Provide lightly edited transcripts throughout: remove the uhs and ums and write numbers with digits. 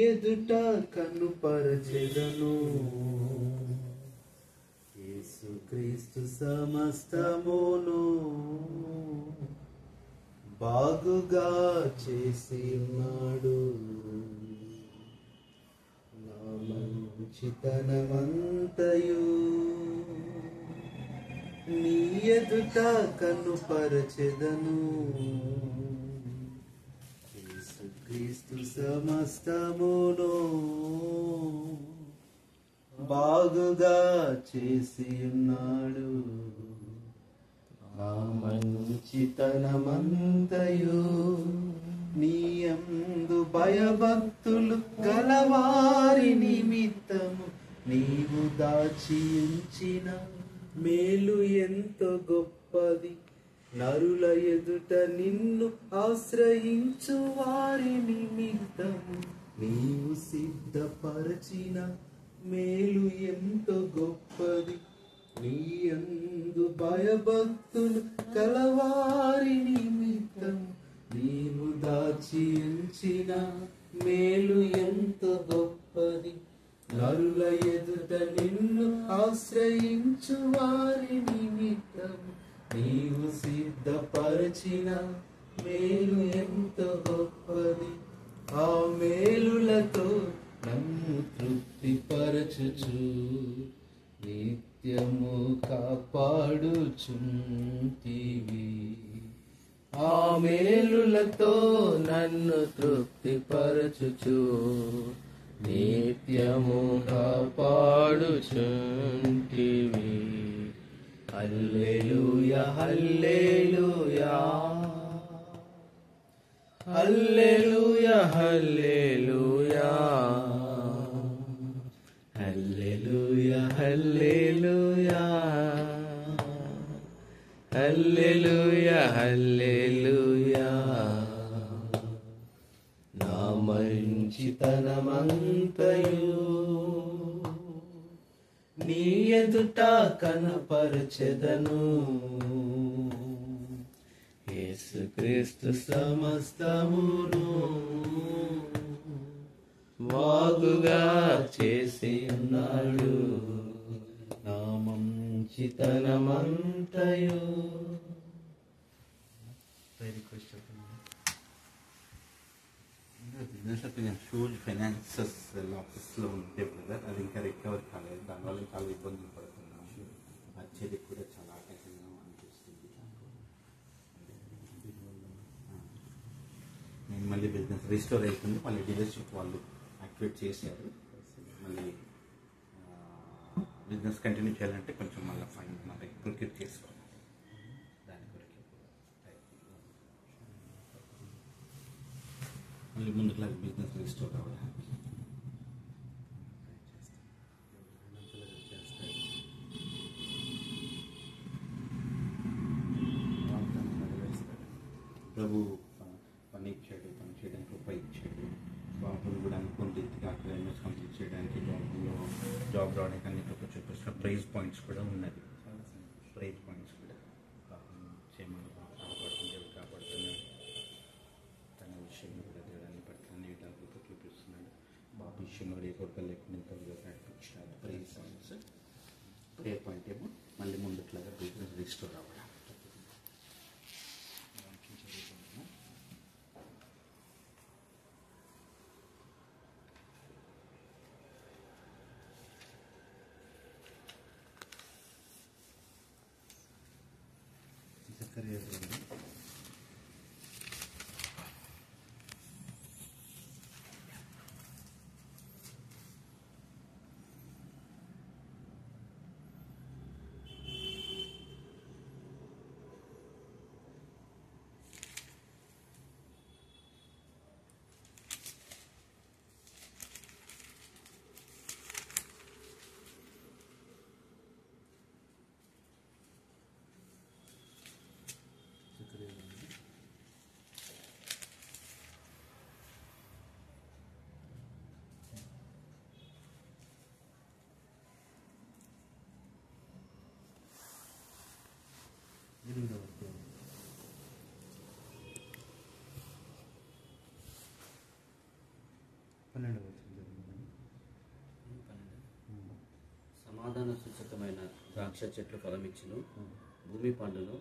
ఎదుట కనుపరచెదను. యేసుక్రీస్తు సమస్తమును బాగుగా చేసి ఉన్నాడు. నా మంచితనమంతయు నీ ఎదుట కనుపరచెదను. యేసుక్రీస్తు సమస్తమును బాగుగా చేసి ఉన్నాడు. నా మంచితనమంతయు నీయందు భయభక్తులు గలవారి నిమిత్తము నీవు దాచి ఉంచిన మేలు ఎంతో గొప్పది. నరుల ఎదుట నిన్ను ఆశ్రయించు వారి నిమిత్తము నీవు సిద్ధపరచిన మేలు ఎంతో గొప్పది. నీయందు భయభక్తులు కలవారి నిమిత్తం నీవు దాచి ఉంచిన మేలు ఎంతో గొప్పది. నరుల ఎదుట నిన్ను ఆశ్రయించు వారి నిమిత్తం నీవు సిద్ధపరచిన మేలు ఎంతో గొప్పది. ఆ మేలులతో నన్ను తృప్తిపరచుచు నిత్యము కాపాడుచుంటివి. ఆ మేలులతో నన్ను తృప్తిపరచుచు నిత్యము కాపాడుచుంటివి. హల్లెలూయా హల్లెలూయా హల్లెలూయా హల్లెలూయా హల్లెలూయా హల్లెలూయా హల్లెలూయా హల్లెలూయా. నా మంచితనమంతయు నీ ఎదుట కనపరచెదను. యేసుక్రీస్తు సమస్తమును బాగుగా చేసి ఉన్నాడు. నా మంచితనమంతయు బిజినెస్ హ్యూజ్ ఫైనాన్సెస్ లాసెస్లో ఉంటే బ్రదర్, అది ఇంకా రికవర్ కాలేదు. దానివల్ల చాలా ఇబ్బందులు పడుతున్నాము. వచ్చేది కూడా చాలా ఆటంకంగా అనిపిస్తుంది. నేను మళ్ళీ బిజినెస్ రీస్టోర్ అవుతుంది. మళ్ళీ డీలర్షిప్ వాళ్ళు యాక్టివేట్ చేశారు. మళ్ళీ బిజినెస్ కంటిన్యూ చేయాలంటే కొంచెం మళ్ళీ ఫైన్ ప్రొక్యూర్ చేసుకోవాలి. దాని కొరకు మళ్ళీ ముందుకు బిజినెస్ రీస్టోర్ అవ్వాలి. ప్రభు పని ఇచ్చాడు, పని చేయడానికి రూపాయి ఇచ్చాడు. బాబుని కూడా అనుకున్న రీతిగా అక్కడ ఎంఎస్ కంప్లీట్ చేయడానికి జాబ్ రావడానికి అన్ని చూపిస్తున్న ప్రైజ్ పాయింట్స్ కూడా ఉన్నది. ప్రైజ్ పాయింట్స్ కూడా చేయమని కాపాడుతుంది, కాపాడుతున్నాడు. తన విషయంలో కూడా దేవుడాన్ని పట్ల అన్ని విధాలుగా చూపిస్తున్నాడు. బాబు విషయంలో ఏ కొరత లేకుండా ఇంకా నడిపించినాడు. ప్రైజ్ పాయింట్స్ ప్రేయర్ పాయింట్ ఏమో మళ్ళీ ముందుట్లాగా బిజినెస్ రిస్టోర్ అవ్వాలి. ద్రాక్ష చెట్లు ఫలమిచ్చును, భూమి పండును,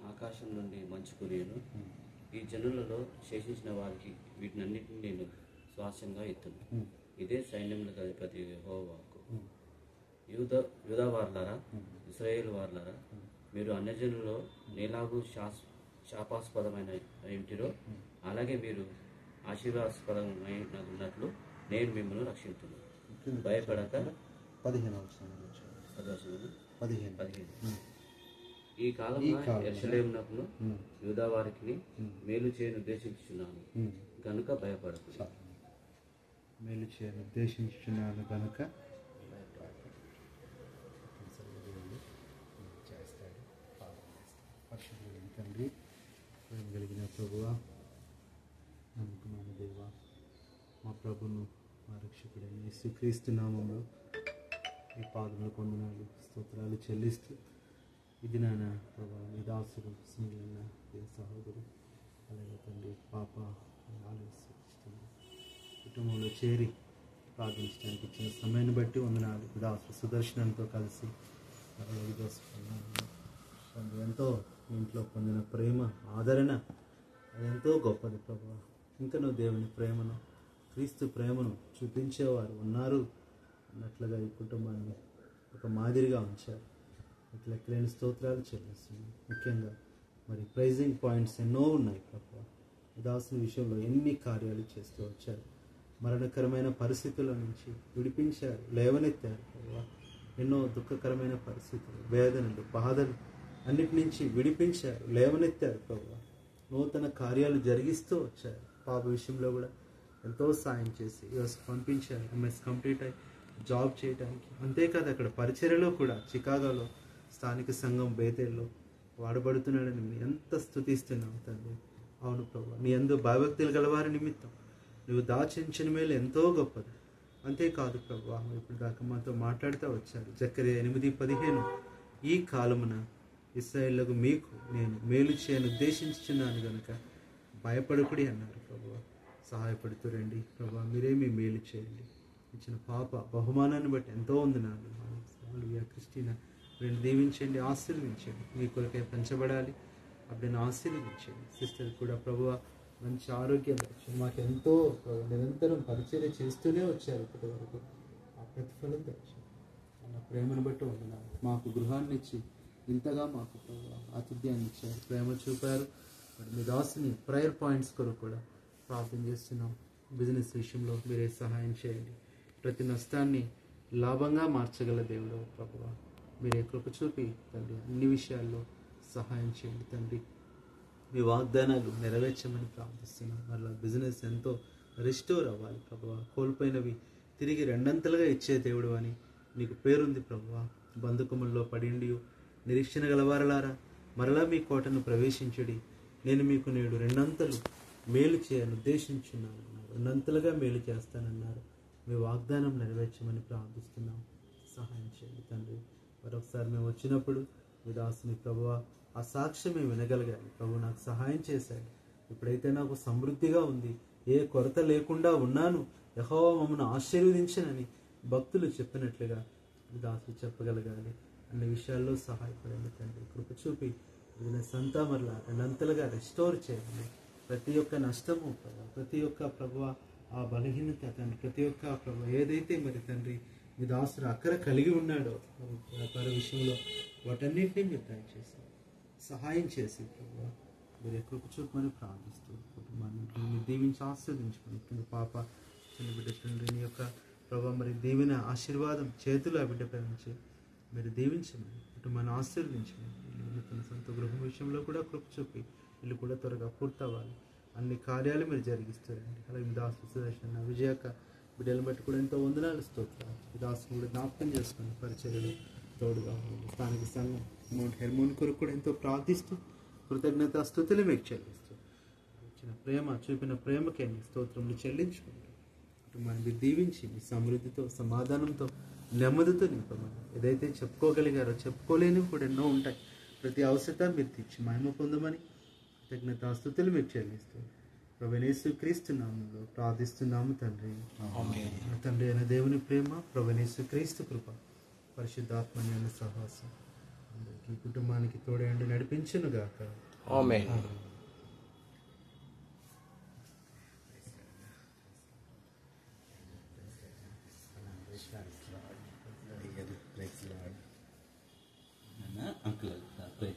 ఆకాశం నుండి మంచు కురియును. ఈ జనులలో శేషించిన వారికి వీటినన్నిటిని నేను స్వాస్యంగా ఎత్తును. ఇదే సైన్యములకు అధిపతి యెహోవాకు. యూదా వార్లారా, ఇశ్రాయేలు వార్లారా, మీరు అన్యజనులలో నేలాగు శాపాస్పదమైన ఇంటిరో అలాగే మీరు ఆశీర్వాదస్పదమైనట్లు నేను మిమ్మల్ని రక్షించును. భయపడక 15 ఈ కాలంలో యెరూషలేమునకును యూదా వారికి మేలు చేయను ఉద్దేశించుచున్నాను గనుక భయపడకు. మేలు చేయను ఉద్దేశించుచున్నాను గనుక చేస్తాడు. పరిశుద్ధుడైన తండ్రి, ప్రేమ కలిగిన ప్రభువా, నమ్మకమైన దేవా, మా ప్రభును మా రక్షకుడైన యేసుక్రీస్తు నామములో ఈ పాదముల కొందనాలు స్తోత్రాలు చెల్లిస్తూ ఇది నాన్న ప్రభా మీ దాసుడు స్నేహితులైన సహోదరు అలాగే తండ్రి పాప ఆలోచిస్తుంది కుటుంబంలో చేరి ప్రార్థించడానికి ఇచ్చిన సమయాన్ని బట్టి వందనాలు. దాసుడు సుదర్శనంతో కలిసి ఎంతో ఇంట్లో పొందిన ప్రేమ ఆదరణ అదెంతో గొప్పది ప్రభు. ఇంకా నువ్వు దేవుని ప్రేమను క్రీస్తు ప్రేమను చూపించేవారు ఉన్నారు అన్నట్లుగా ఈ కుటుంబాన్ని ఒక మాదిరిగా ఉంచారు. ఇట్లా ఎక్కలేని స్తోత్రాలు చెల్లిస్తున్నాను. ముఖ్యంగా మరి ప్రైజింగ్ పాయింట్స్ ఎన్నో ఉన్నాయి ప్రభు. దాసుని విషయంలో ఎన్ని కార్యాలు చేస్తూ వచ్చారు. మరణకరమైన పరిస్థితుల నుంచి విడిపించారు, లేవనెత్తారు ప్రభు. ఎన్నో దుఃఖకరమైన పరిస్థితులు, వేదనలు, బాధలు అన్నిటి నుంచి విడిపించారు, లేవనెత్తారు ప్రభు. నూతన కార్యాలు జరిగిస్తూ వచ్చారు. పాప విషయంలో కూడా ఎంతో సాయం చేసి యూఎస్ పంపించారు, ఎంఎస్ కంప్లీట్ అయ్యి జాబ్ చేయడానికి. అంతేకాదు అక్కడ పరిచర్యలో కూడా చికాగోలో స్థానిక సంఘం బేతేల్లో వాడబడుతున్నాడని ఎంత స్తుతిస్తున్నావు తండ్రి. అవును ప్రభు, నీ యందు భయభక్తులు గలవారి నిమిత్తం నువ్వు దాచించిన మేలు ఎంతో గొప్పది. అంతేకాదు ప్రభు, ఇప్పుడు దాకా మాతో మాట్లాడుతూ వచ్చారు. జకర్యా 8:15 ఈ కాలమున ఇశ్రాయేలుకు మీకు నేను మేలు చేయను ఉద్దేశించుచున్నాను కనుక భయపడకుడి అన్నారు ప్రభు. సహాయపడుతూ రండి ప్రభు, మీరే మీ మేలు చేయండి. ఇచ్చిన పాప బహుమానాన్ని బట్టి ఎంతో ఉంది నాన్న. క్రిస్టినా వీళ్ళని దీవించండి, ఆశీర్వించండి. మీ కొరకై పెంచబడాలి, అప్పుడైనా ఆశీర్వించండి. సిస్టర్ కూడా ప్రభు మంచి ఆరోగ్యం దర్శనం మాకు ఎంతో నిరంతరం పరిచర్య చేస్తూనే వచ్చారు ఇప్పటి వరకు. ఆ ప్రతిఫలం దర్శనం అన్న ప్రేమను బట్టి ఉంటున్నారు. మాకు గృహాన్ని ఇచ్చి ఇంతగా మాకు ప్రభు ఆతిథ్యాన్ని ఇచ్చారు, ప్రేమ చూపారు. మరి మీ దాసుని ప్రేయర్ పాయింట్స్ కొరకు కూడా ప్రార్థన చేస్తున్నాం. బిజినెస్ విషయంలో మీరే సహాయం చేయండి. ప్రతి నష్టాన్ని లాభంగా మార్చగల దేవుడు ప్రభువ, మీరే కృప చూపి తండ్రి అన్ని విషయాల్లో సహాయం చేయండి తండ్రి. మీ వాగ్దానాలు నెరవేర్చమని ప్రార్థిస్తున్నాం. మరలా బిజినెస్ ఎంతో రిస్టోర్ అవ్వాలి ప్రభువ. కోల్పోయినవి తిరిగి రెండంతలుగా ఇచ్చే దేవుడు అని నీకు పేరుంది ప్రభువ. బంధుకముల్లో పడిండి నిరీక్షణ గలవారలారా మరలా మీ కోటను ప్రవేశించుడి. నేను మీకు నేడు రెండంతలు మేలు చేయను ఉద్దేశించున్నాను అన్నారు. రెండంతలుగా మేలు చేస్తానన్నారు. మీ వాగ్దానం నెరవేర్చమని ప్రార్థిస్తున్నాం. సహాయం చేయండి తండ్రి. మరొకసారి మేము వచ్చినప్పుడు మీ దాసుని ప్రభువ ఆ సాక్ష్యం మేము వినగలిగాను ప్రభు. నాకు సహాయం చేశాడు. ఇప్పుడైతే నాకు సమృద్ధిగా ఉంది, ఏ కొరత లేకుండా ఉన్నాను, యెహోవా మమ్మల్ని ఆశీర్వదించనని భక్తులు చెప్పినట్లుగా మీ దాసులు చెప్పగలగాలి. అన్ని విషయాల్లో సహాయపడండి తండ్రి. కృప చూపి బిజినెస్ అంతా మరలా రెండంతలుగా రెస్టోర్ చేయండి. ప్రతి ఒక్క నష్టము ప్రభు, ప్రతి ఒక్క ప్రభువ ఆ బలహీనత తండ్రి, ప్రతి ఒక్క ప్రభు ఏదైతే మరి తండ్రి మీ దాసుడు అక్కర కలిగి ఉన్నాడో వ్యాపార విషయంలో వాటన్నింటినీ మీరు దయచేసి సహాయం చేసి ప్రభు మీరు కృప చూపమని ప్రార్థిస్తూ కుటుంబాన్ని మీరు దీవించి ఆశీర్వదించుకుని పాప చిన్న బిడ్డ తండ్రి నీ యొక్క ప్రభు మరి దీవెన ఆశీర్వాదం చేతులు ఆ బిడ్డపై ఉంచి మీరు దీవించమని కుటుంబాన్ని ఆశీర్వదించమని తన సొంత గృహం విషయంలో కూడా కృప చూపి వీళ్ళు కూడా త్వరగా పూర్తవ్వాలి. అన్ని కార్యాలు మీరు జరిగిస్తారండి. అలాగే మీ దాసు సుదర్శన విజయక బిడ్డలను బట్టి కూడా ఎంతో వందనాలు స్తోత్రాలు. ఈ దాసుని కూడా జ్ఞాపకం చేసుకుని పరిచర్యలు తోడుగా స్థానిక సంఘం మౌంట్ హెర్మోన్ కొరకు కూడా ఎంతో ప్రార్థిస్తూ కృతజ్ఞత స్తుతులు మీకు చెల్లిస్తూ ఇచ్చిన ప్రేమ చూపిన ప్రేమకే మీ స్తోత్రములు చెల్లించుకుంటూ కుటుంబాన్ని మీరు దీవించి మీ సమృద్ధితో సమాధానంతో నెమ్మదితో నింపమని ఏదైతే చెప్పుకోగలిగారో చెప్పుకోలేనివి కూడా ఎన్నో ఉంటాయి. ప్రతి అవసరత మీరు తెచ్చి మహిమ పొందమని కృతజ్ఞత స్తుతులు మీకు చెల్లిస్తూ ప్రభువైన యేసుక్రీస్తు నామములో ప్రార్థిస్తున్నాము తండ్రి. తండ్రి అయిన దేవుని ప్రేమ, ప్రభువైన యేసుక్రీస్తు కృప, పరిశుద్ధాత్మ సహవాసం ఈ కుటుంబానికి తోడేండి నడిపించును గాక. ఆమేన్. Uncle uncle